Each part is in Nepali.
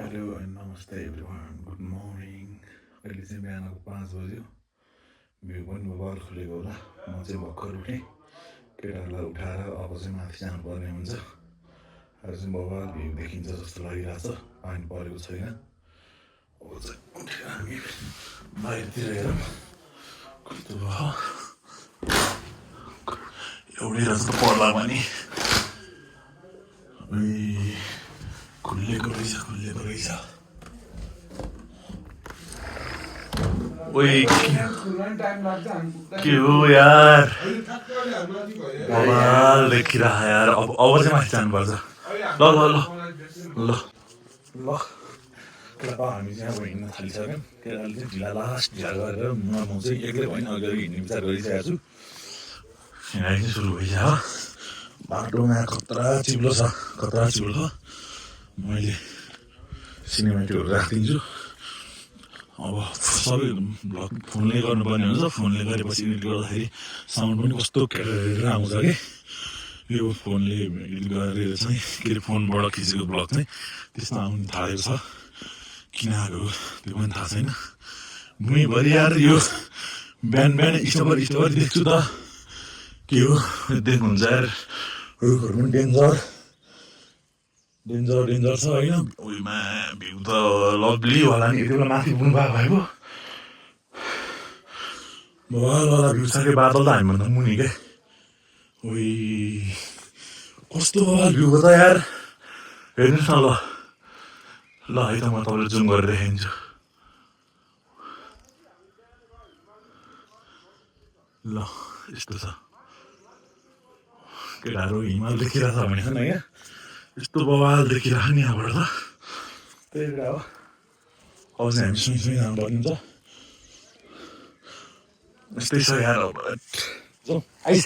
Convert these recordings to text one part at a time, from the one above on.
हेलो एन्ड नमस्ते एभ्रिवान, गुड मर्निङ। अहिले चाहिँ बिहानको 5 बज्यो। भ्यू पनि भर्खर खुलेको होला। म चाहिँ भर्खर उठेँ। केटाहरूलाई उठाएर अब चाहिँ माथि जानुपर्ने हुन्छ। आज चाहिँ बबाल भ्यू देखिन्छ जस्तो लागिरहेछ। पानी परेको छैन। अब चाहिँ उठेर हामी बाहिरतिर हेरौँ कस्तो भयो। एउटै जस्तो पर्ला पनि खुलेको रहेछ। ओए के हो यार, बवाल देखिरह यार। अब चाहिँ माथि जानुपर्छ। ल ल ल ल ल हामी चाहिँ अब हिँड्न थालिसक्यौँ। केटाले चाहिँ ढिला गरेर म चाहिँ एक्लै पनि अगाडि हिँड्ने विचार गरिसकेको छु। हिँडाइ चाहिँ सुरु भइसक्यो। बाटोमा खतरा चिप्लो छ। मैले सिनेमेटिकहरू राखिदिन्छु। अब सबै भ्लग फोनले गर्नुपर्ने हुन्छ। फोनले गरेपछि एडिट गर्दाखेरि साउन्ड पनि कस्तो केरेर आउँछ कि यो फोनले एडिट गरेर चाहिँ के अरे फोनबाट खिचेको भ्लग चाहिँ त्यस्तो आउनु थालेको छ। किन आएको त्यो पनि थाहा छैन। भुइँभरि यार यो बिहान स्टोभर देख्छु त के हो देख्नुहुन्छ यार। रुखहरू पनि डेन्जर छ होइन। उयोमा भ्यू त लभली होला नि। यति बेला माथि पुग्नु भएको भए पो बवालवाला भ्यू छ कि। बादल त हामीभन्दा मुनि के। ओइ कस्तो बवाल भ्यू हो त यार। हेर्नुहोस् न ल है त म तपाईँलाई जुम गरेर देखाइदिन्छु। ल यस्तो छ। केटाहरू हिमाल देखिरहेछ भने छैन क्या। यस्तो बवाल देखिरह नि यहाँबाट त। त्यही कुरा हो। अब चाहिँ हामी सुई जानुपर्ने हुन्छ। यस्तै छ यार। अब जाउँ आइस।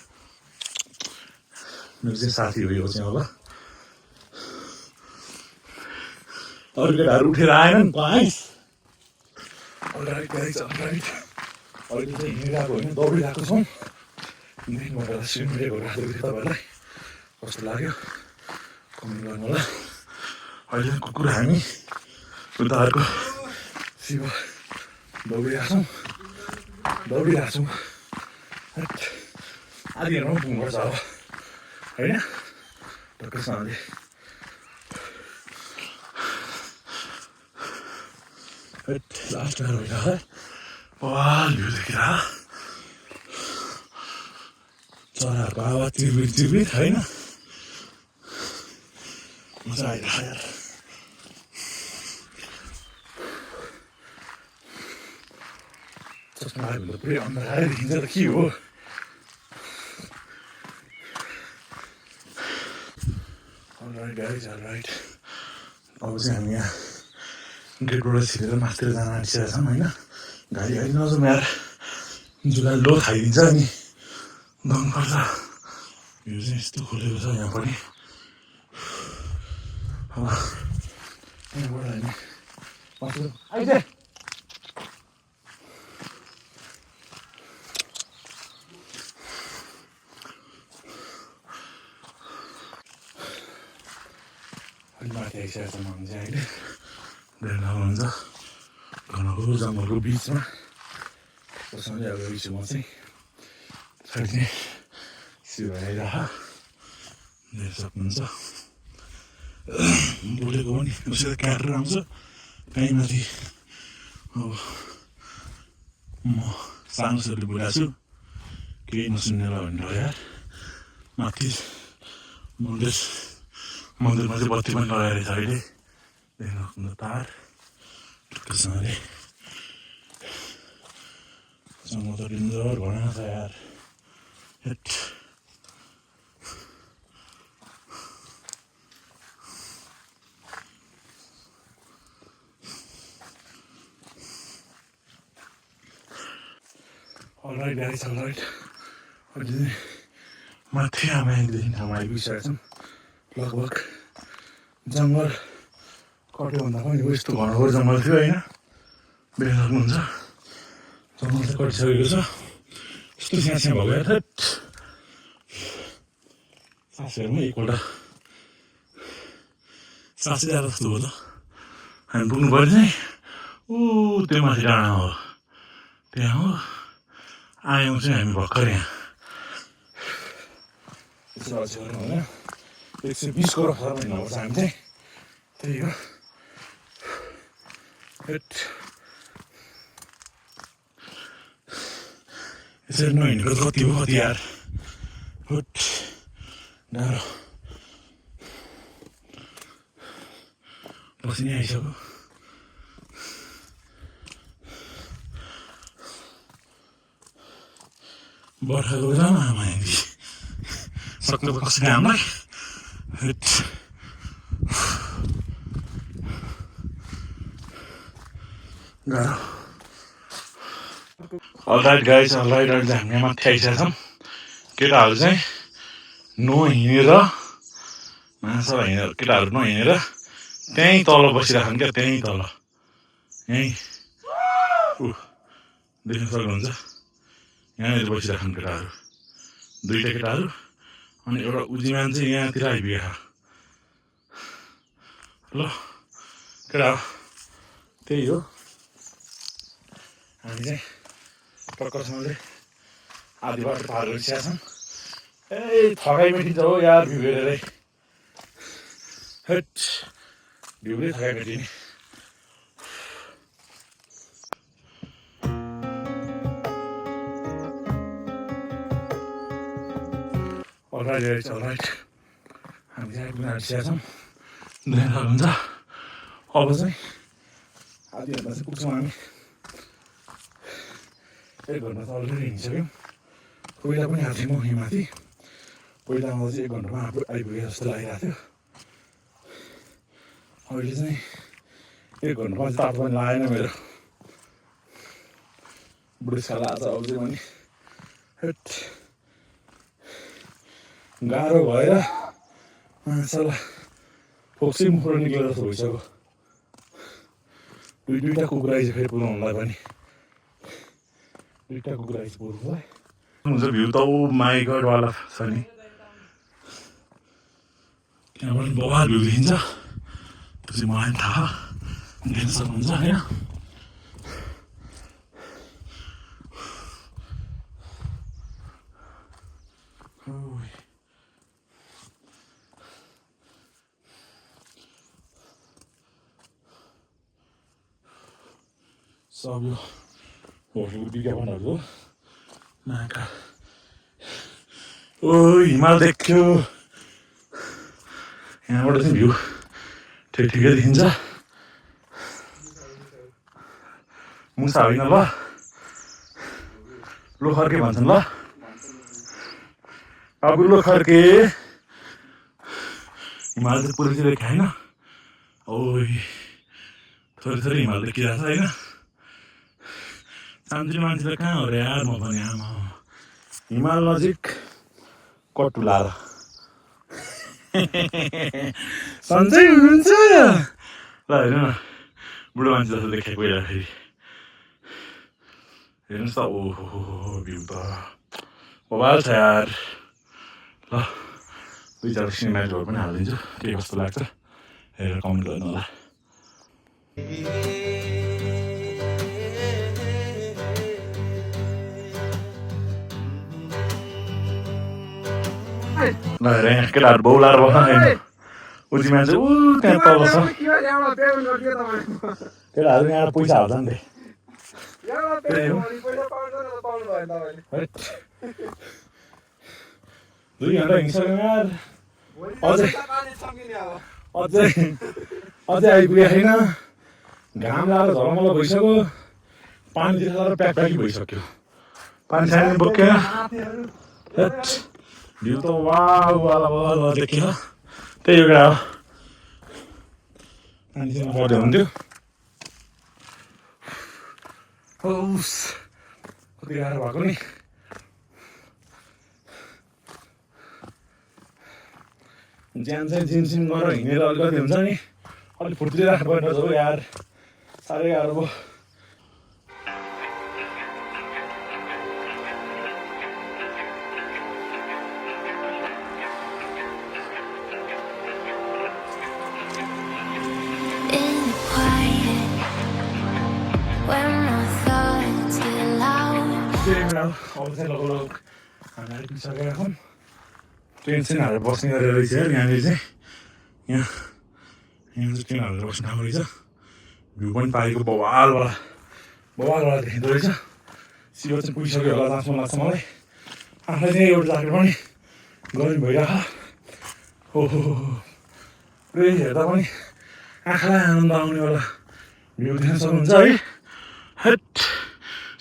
मेरो चाहिँ साथी हो यो चाहिँ। अब अरू केटाहरू उठेर आएनन् आइस। All right guys all right. अहिले चाहिँ हिँडिरहेको होइन दौडिरहेको छौँ। देखिनु पर्दा सिनेमेटिकहरू राखेको थिएँ तपाईँहरूलाई। कस्तो लाग्यो कमेन्ट गर्नु होला। अहिले कुकुर हामी उताहरूको शिव दौडिरहेछौँ। आदिहरूमा पुग्नुपर्छ अब होइन टक्कसँगले। लास्ट घर भइरहेको बवाल भ्यू देखिरह। चराहरूको आवाज चिरबिर होइन। मजा आइरहेको यार। चस्मा लाग्यो भने त पुरै अन्धार देखिन्छ त के हो। All right guys all right. अब चाहिँ हामी यहाँ गेटबाट छिरेर माथितिर जान आँटिसकेका छौँ होइन। गाडी नजाउँ यार। जुलाई लो खाइदिन्छ नि दम पर्छ। यो चाहिँ यस्तो खोलेको छ यहाँ पनि। अब यहाँबाट हामी आइज। अहिले माथि आइसकेको छौँ हामी चाहिँ अहिले। देख्न हुन्छ घनको जङ्गलको बिचमा कसैले अब छु म चाहिँ। पछाडि चाहिँ शिव आइरह देख्न सक्नुहुन्छ। बोलेको पनि उसले काटेर आउँछ कहीँ माथि। अब म सानो छोरीले बोलाएको छु केही नसुन्नेला भनेर यार। माथि मन्दिरमा चाहिँ बत्ती पनि लगाएर छ अहिले। देख्न सक्नुहुन्छ तार टुक्कसँगले। जङ्गल त डेन्जर भएन छ यार। Hate all right guys all right. अहिले माथि हामी एकदेखि ठाउँमा आइपुगिसकेका छौँ। लगभग जङ्गल कट्योभन्दा पनि यस्तो घनघोर जङ्गल थियो होइन। देख्न सक्नुहुन्छ जङ्गल चाहिँ कटिसकेको छ। यस्तो स्याहाँ भएको यार। सासहरूमा एकपल्ट सासै जाँदा जस्तो भयो त हामी पुग्नु पर्यो चाहिँ त्यो माथि डाँडा हो त्यहाँ हो आयौँ चाहिँ हामी भर्खर यहाँ 120 करोड हिँड्नुपर्छ हामी चाहिँ त्यही हो यसरी नहिँडेको कति हो कति यार गाह्रो पसिनै आइसक्यो बर्खाको बेलामा आमा सक्नु त कसरी हामीलाई गाह्रो अलराइट गाइज अलराइट अहिले चाहिँ हामी माथि आइसकेका छौँ केटाहरू चाहिँ नहिँडेर माछा हिँडेर केटाहरू नहिँडेर त्यहीँ तल बसिरहेको क्या त्यहीँ तल यहीँ देख्न सक्नुहुन्छ यहाँनिर बसिरहेको केटाहरू दुईवटा केटाहरू अनि एउटा उजीमान चाहिँ यहाँतिर आइपुगेको ल केटा हो त्यही हो हामी चाहिँ टक्करसँगले आधी बाटो पार गरिसकेका छौँ थकाइ मेटिन्छ हो यार भ्यू हेरेरै भ्यूले थकाइ मेटिने अलराइट हामी चाहिँ आइपुग्न आँटिसकेका छौँ देख्न सक्नुहुन्छ अब चाहिँ आधीभन्दा चाहिँ पुग्छौँ हामी 1 घन्टा त अलरेडी हिँडिसक्यौँ पहिला पनि आएको थिएँ म यहीँमाथि पहिला आउँदा चाहिँ 1 घन्टामा आइपुगेँ जस्तो लागिरहेको थियो अहिले चाहिँ 1 घन्टामा चाहिँ तातो पनि लागेन मेरो बुढेसकाल आज आउँछ भने गाह्रो भएर माछालाई फोक्सै मुखबाट निक्लेर जस्तो भइसक्यो दुईवटा कुखुरा आइसक्यो फेरि पुऱ्याउनुलाई पनि दुईवटा कुखुरा आइसक्यो पुऱ्याउनुलाई हुन्छ भ्यू त माई गडवाला छ नि किनभने बवाल भ्यू देखिन्छ त्यो चाहिँ मलाई पनि थाहा देख्न सक्नुहुन्छ होइन सब यो होटलको विज्ञापनहरू हो नाका हिमाल देख्यो यहाँबाट चाहिँ भ्यू ठिकै देखिन्छ मुसा होइन ल लोखर्के भन्छन् ल अब लोखर्के हिमाल चाहिँ पुरै चाहिँ देखाएन थोरै थोरै हिमाल देखिरहेको छ होइन सान्त्री मान्छेलाई कहाँ हो र यार म पनि आमा हिमाल नजिक कटुला र सन्चै हुनुहुन्छ ल हेर्नु न बुढो मान्छे जस्तो देखाइ पहिला फेरि हेर्नुहोस् त ओहो भ्यू त बवाल छ यार ल 2-4 सिनेमाहरू पनि हालिदिन्छु के कस्तो लाग्छ हेरेर कमेन्ट गर्नु होला ल हेर यहाँ केटाहरू बौलाएर बस्न उजी मान्छे त्यहाँ तल छ केटाहरू यहाँ पैसा हाल्छ नि दुई घन्टा हिँडिसक्यो यार अझै आइपुगेको छैन घाम लगाएर झलमल भइसक्यो पानी तिरेर प्याकप्याकी भइसक्यो पानी सानी बोकेर भ्यू त वाला देखियो त्यही एउटा हो पानी चाहिँ पर्दै हुन्थ्यो कति गाह्रो भएको नि ज्यान चाहिँ जिमसिम गरेर हिँडेर अलिकति हुन्छ नि अलिक फुर्ती राख्नु पर्ने रहेछ हो यार साह्रै गाह्रो भयो In the quiet हो अब चाहिँ लगभग हामी आइपुगिसकेका छौँ ट्रेन चाहिँ हालेर बस्ने गरेर रहेछ यार यहाँनिर चाहिँ यहाँ चाहिँ ट्रेन हालेर बस्नु ठाउँ रहेछ भ्यू पनि पारेको बवालबाट देखिँदो रहेछ सियो चाहिँ पुगिसक्यो होला जहाँसम्म लाग्छ मलाई आफूलाई चाहिँ एउटा ज्याकेट पनि गर्मी भइरहेको ओहो पुरै हेर्दा पनि आँखालाई आनन्द आउनेवाला भ्यू देख्न सक्नुहुन्छ है हेट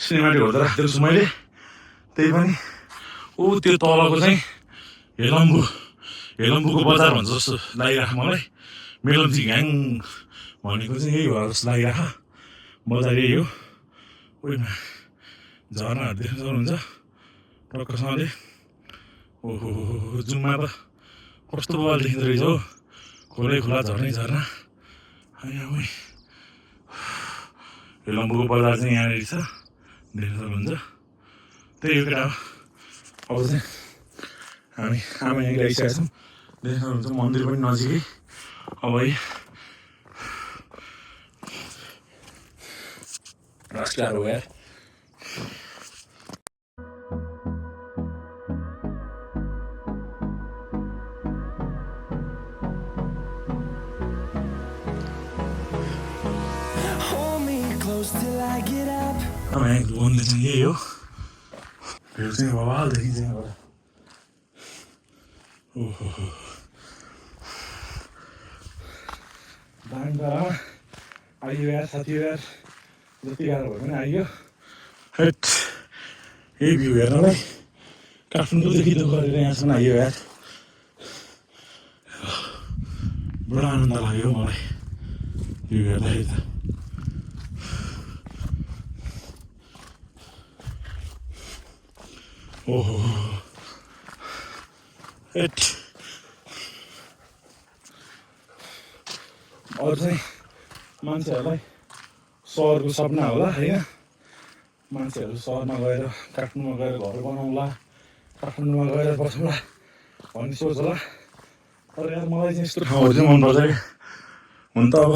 सिनेमाटिक हेर्दा राखेको छु मैले त्यही पनि त्यो तलको चाहिँ हेलम्बुको बजार भन्छ जस्तो लागिरहेको मलाई मेलम्ची घ्याङ भनेको चाहिँ यही हो जस्तो लागिरहेको बजार यही हो ओइमा झरनाहरू देख्न सक्नुहुन्छ टक्कसँगले ओहो जुममा त कस्तो बवाल देखिँदो रहेछ हो खोलै खोला झर्ना हेलम्बुको बजार चाहिँ यहाँनिर छ देख्न सक्नुहुन्छ त्यही हो केटा हो अब चाहिँ हामी आमा यहीँ ल्याइसकेका छौँ देख्न सक्नुहुन्छ मन्दिर पनि नजिकै अब है राष्ट्रकार हो यार अब यहाँको मन्दिर चाहिँ यही हो भ्यू चाहिँ बवाल देखिन्छ यहाँबाट ओहो दामी पारामा आइयो यार साथी यार जति गाह्रो भयो भने आइयो हेट यही भ्यू हेर्नलाई काठमाडौँदेखि दुःख गरेर यहाँसम्म आइयो यार बडो आनन्द लाग्यो मलाई भ्यू हेर्दाखेरि त ओहो हेट अरू चाहिँ मान्छेहरूलाई सहरको सपना होला होइन मान्छेहरू सहरमा गएर काठमाडौँमा गएर घर बनाउँला काठमाडौँमा गएर बसौँला भन्ने सोच होला तर यार मलाई चाहिँ यस्तो ठाउँहरू चाहिँ मनपर्छ क्या हुन त अब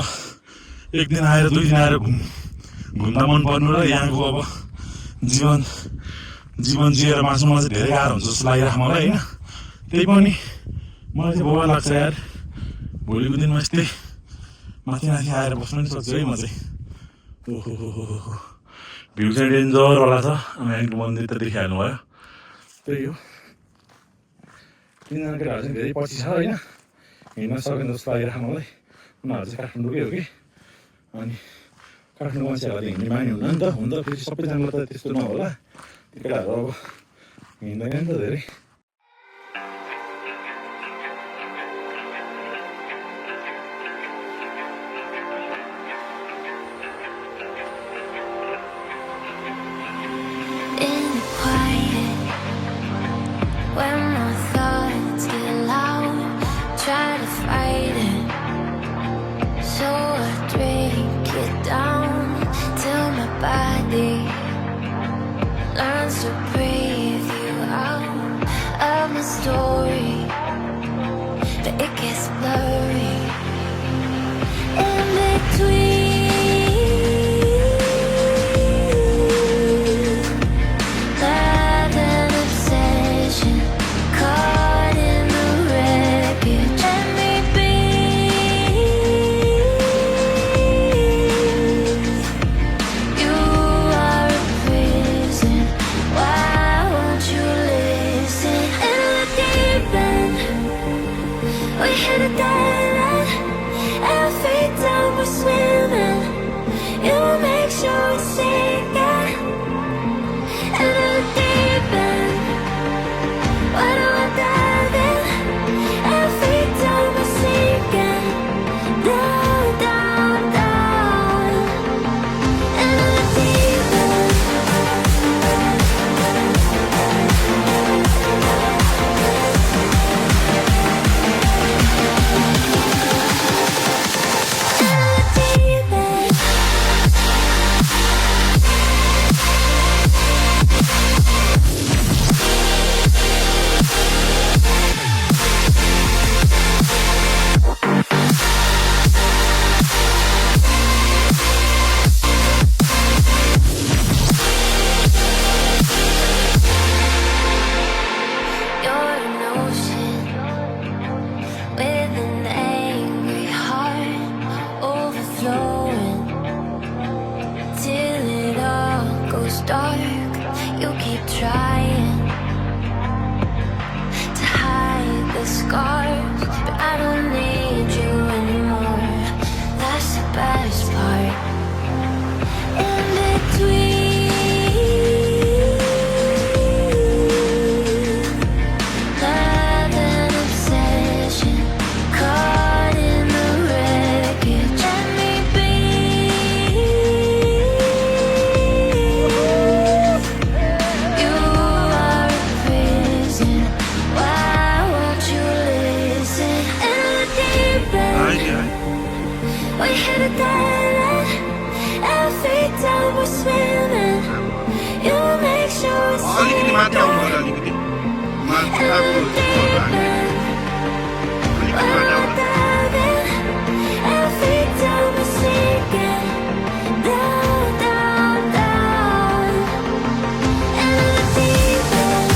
एक दिन आएर 2 दिन आएर घुम्दा मन पर्नु र यहाँको अब जीवन जिएर बाँच्नुमा चाहिँ धेरै गाह्रो हुन्छ जस्तो लागिरहेको मलाई होइन त्यही पनि मलाई चाहिँ बवाल लाग्छ यार भोलिको दिनमा यस्तै माथि आएर बस्नु पनि सक्छु है म चाहिँ ओहो भ्यू चाहिँ डेन्जरवाला छ यहाँको मन्दिर त देखिहाल्नु भयो त्यही हो तिनजना केटाहरू चाहिँ धेरै पछि छ होइन हिँड्न सकेन जस्तो लागिरहेको मलाई उनीहरू चाहिँ काठमाडौँकै हो कि अनि काठमाडौँ मान्छेहरूलाई हिँड्ने बानी हुन्न नि त हुन त फेरि सबैजनालाई त त्यस्तो नहोला त्यो केटाहरू अब हिँड्दैन नि त धेरै Learns to breathe you out. dark, you keep trying to hide the scars, but I don't need you anymore. That's the best part. In between love and obsession, caught in the wreckage. Let me be. You are a prison. Why won't you listen? In the deep end, we hit a dead end. Every time we're swimming, you make sure it's अलिकति माथि आउनु होला अलिकति माथि आएको every time we're sinking down, down, down in the deep end.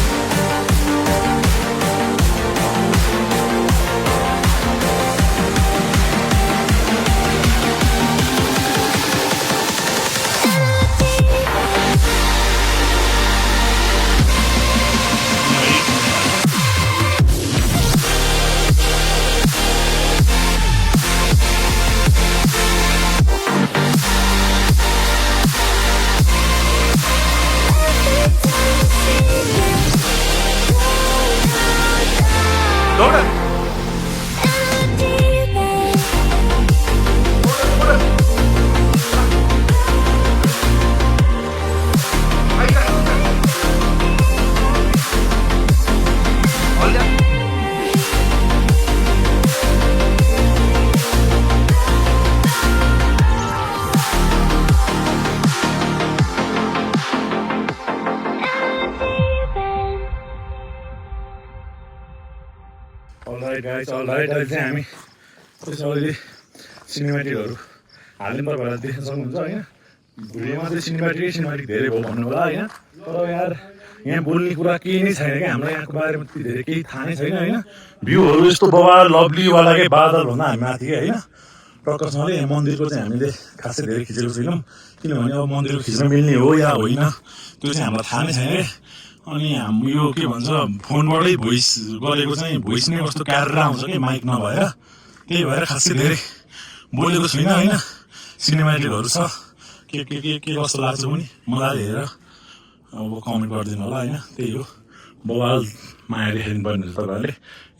All right guys all right अहिले चाहिँ हामी सबैले सिनेमेटिकहरू हाल्ने तपाईँहरूलाई देख्न सक्नुहुन्छ होइन भिडियोमा चाहिँ सिनेमेटिक धेरै भयो भन्नु होला होइन तर यार यहाँ बोल्ने कुरा केही नै छैन क्या हामीलाई यहाँको बारेमा त्यति धेरै केही थाहा नै छैन होइन भ्यूहरू यस्तो बबाल लभलीवाला के बादलभन्दा हामी माथि क्या होइन प्रकाशसँगले यहाँ मन्दिरको चाहिँ हामीले खासै धेरै खिचेको छैनौँ किनभने अब मन्दिरको खिच्न मिल्ने हो या होइन त्यो चाहिँ हामीलाई थाहा नै छैन क्या अनि हाम्रो यो के भन्छ फोनबाटै भोइस गरेको चाहिँ भोइस नै कस्तो क्यारेर आउँछ कि माइक नभएर त्यही भएर खासै धेरै बोलेको छुइनँ होइन सिनेमेटिकहरू छ के कस्तो लाग्छ पनि मजाले हेरेर अब कमेन्ट गरिदिनु होला होइन त्यही हो बवाल माया देखाइदिनु पर्ने हुन्छ तपाईँहरूले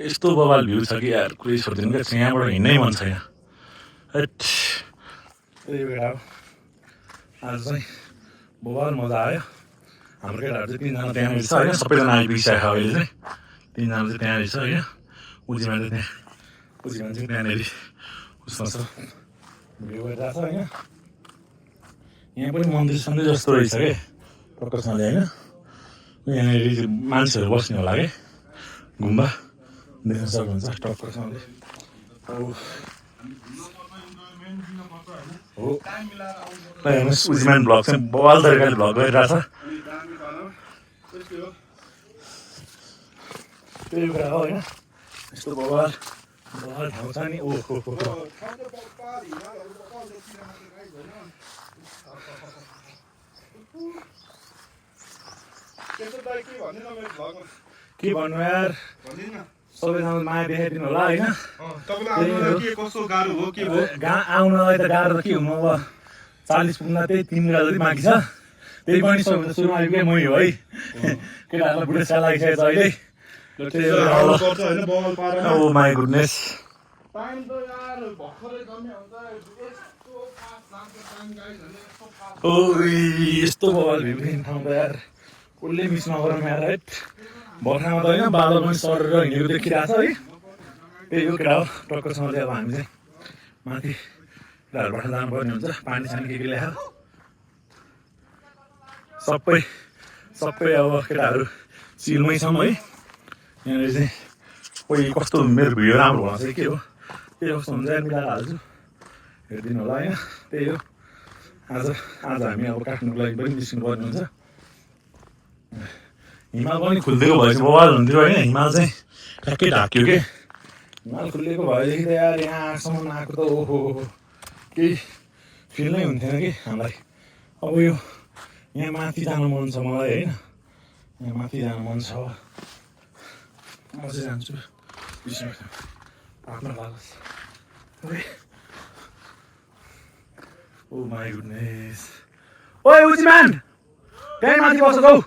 यस्तो बवाल भ्यू छ कि यार कुरै छोडिदिनु क्या यहाँबाट हिँड्नै मन छैन हेट त्यही भएर अब आज चाहिँ बवाल मजा आयो हाम्रो केटाहरू चाहिँ तिनजना त्यहाँनिर छ होइन सबैजना आइपुगिसकेको अहिले चाहिँ तिनजना चाहिँ त्यहाँ रहेछ होइन उजीमा चाहिँ त्यहाँ उजीमा चाहिँ त्यहाँनिर उस्तो छ भिडियो गरिरहेको छ होइन यहाँ पनि मन्दिर सन्दिर जस्तो रहेछ क्या प्रकाशसँगले होइन यहाँनिर मान्छेहरू बस्ने होला कि गुम्बा देख्न सक्नुहुन्छ टक्करसँगले हो हेर्नुहोस् उजीमान भ्लग चाहिँ बवाल तरिकाले भ्लग गरिरहेछ त्यही कुरा हो होइन यस्तो बवाल ठाउँ छ नि ओहो के भन्नु यार सबैजना माया देखाइदिनु होला होइन आउनलाई त गाह्रो त के हुनु अब 40 पुग्दा त्यही 3 बेला जति बाँकी छ त्यही पनि सबभन्दा सुरुमा आइपुगेँ मै हो है केटाहरूलाई बुढेसका लागिसकेको छ अहिले ओ माई गुडनेस ओ यस्तो बवाल भ्यू देख्ने ठाउँ त यार कसले मिस नगरौँ यार है बर्खामा त होइन बादल पनि सरेर हिँडेको देखिरहेको छ है त्यही हो केटा हो टक्करसँगले अब हामी चाहिँ माथि केटाहरूबाट जानुपर्ने हुन्छ पानी सानी के ल्याएर सबै अब केटाहरू चिलमै छौँ है यहाँनिर चाहिँ कोही कस्तो मेरो भिडियो राम्रो भएको चाहिँ के हो के कस्तो हुन्छ मिलाएर हाल्छु हेरिदिनु होला होइन त्यही हो आज हामी अब काट्नुको लागि पनि निस्किनु पर्ने हुन्छ हिमाल पनि खुलिदिएको भएपछि बवाल हुन्थ्यो होइन हिमाल चाहिँ ठ्याक्कै ढाक्यो के हिमाल खुलिएको भएदेखि त यार यहाँ आएसम्म आएको त ओहो केही फिल नै हुन्थेन कि हामीलाई अब यो यहाँ माथि जानु मन छ मलाई होइन यहाँ माथि जानु मन छ म चाहिँ जान्छु बिचमा आफ्नो लागोस् ओ माई गुडनेस ओए उजीमान त्यहीँ माथि बस जाऊ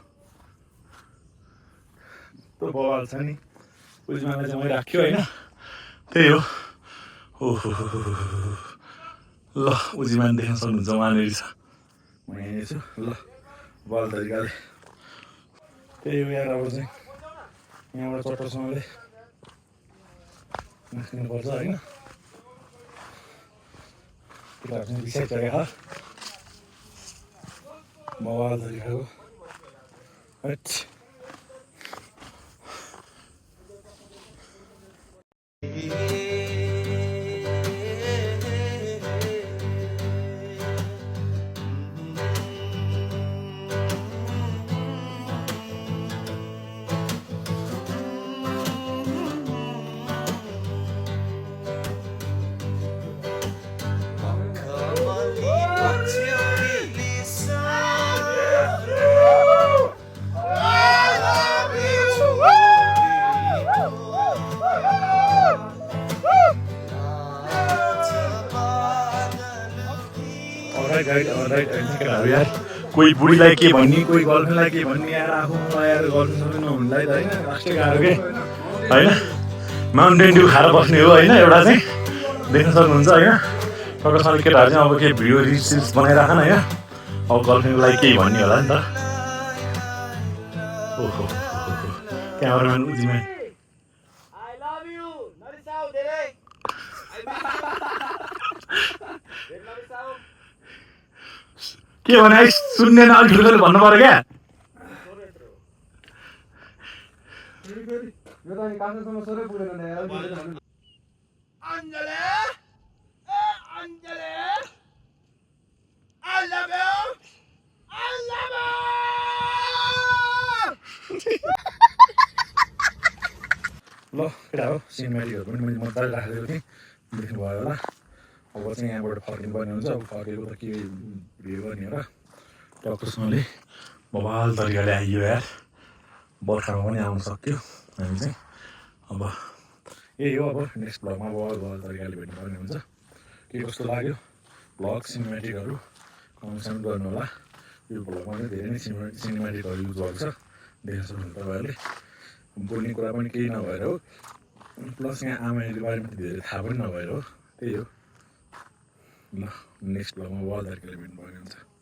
त्यो बवाल छ नि उजीमानलाई चाहिँ मैले राख्यो होइन त्यही हो ओहो ल उजीमान देख्न सक्नुहुन्छ उहाँनिर छ म यहीँ छु ल बल तरिकाले त्यही हो यार अब चाहिँ यहाँबाट चट्टोसँगले निस्किनुपर्छ होइन केटाहरू चाहिँ रिसाइ चढेको बवाल तरिकाको हट यार कोही बुढीलाई के भन्ने कोही गर्लफ्रेन्डलाई के भन्ने यार आफूलाई यार गर्लफ्रेन्ड नहुनुलाई त होइन लास्टै गाह्रो के होइन माउन्टेन ड्यू खाएर बस्ने हो होइन एउटा चाहिँ देख्न सक्नुहुन्छ होइन टक्कसँगले केटाहरू चाहिँ अब के भिडियो रिल्स बनाइराखन होइन अब गर्लफ्रेन्डलाई केही भन्ने होला नि त ओहो क्यामेराम्यान उजीमान के भने सुन्ने अलिक ठुलो भन्नु पर्यो क्या ल केटा हो सिनेमेटिकहरू पनि मैले मजाले राखेको थिएँ देख्नुभयो होला अब चाहिँ यहाँबाट फर्किनुपर्ने हुन्छ अब फर्केको त के भिडियो गर्ने हो र टक्कसँगले बवाल तरिकाले आइयो यार बर्खामा पनि आउन सक्यो हामी चाहिँ अब यही हो अब नेक्स्ट भ्लगमा बवाल तरिकाले भेट्नुपर्ने हुन्छ के कस्तो लाग्यो भ्लग सिनेमेटिकहरू कमेन्ट गर्नु होला यो भ्लगमा चाहिँ धेरै नै सिनेमेटिकहरू युज भएको छ देख्न सक्नुहुन्छ तपाईँहरूले बोल्ने कुरा पनि केही नभएर हो प्लस यहाँ आमाको बारेमा धेरै थाहा पनि नभएर हो त्यही हो ल नेक्स्ट भ्लगमा बवाल तरिकाले भेट्नुपर्ने हुन्छ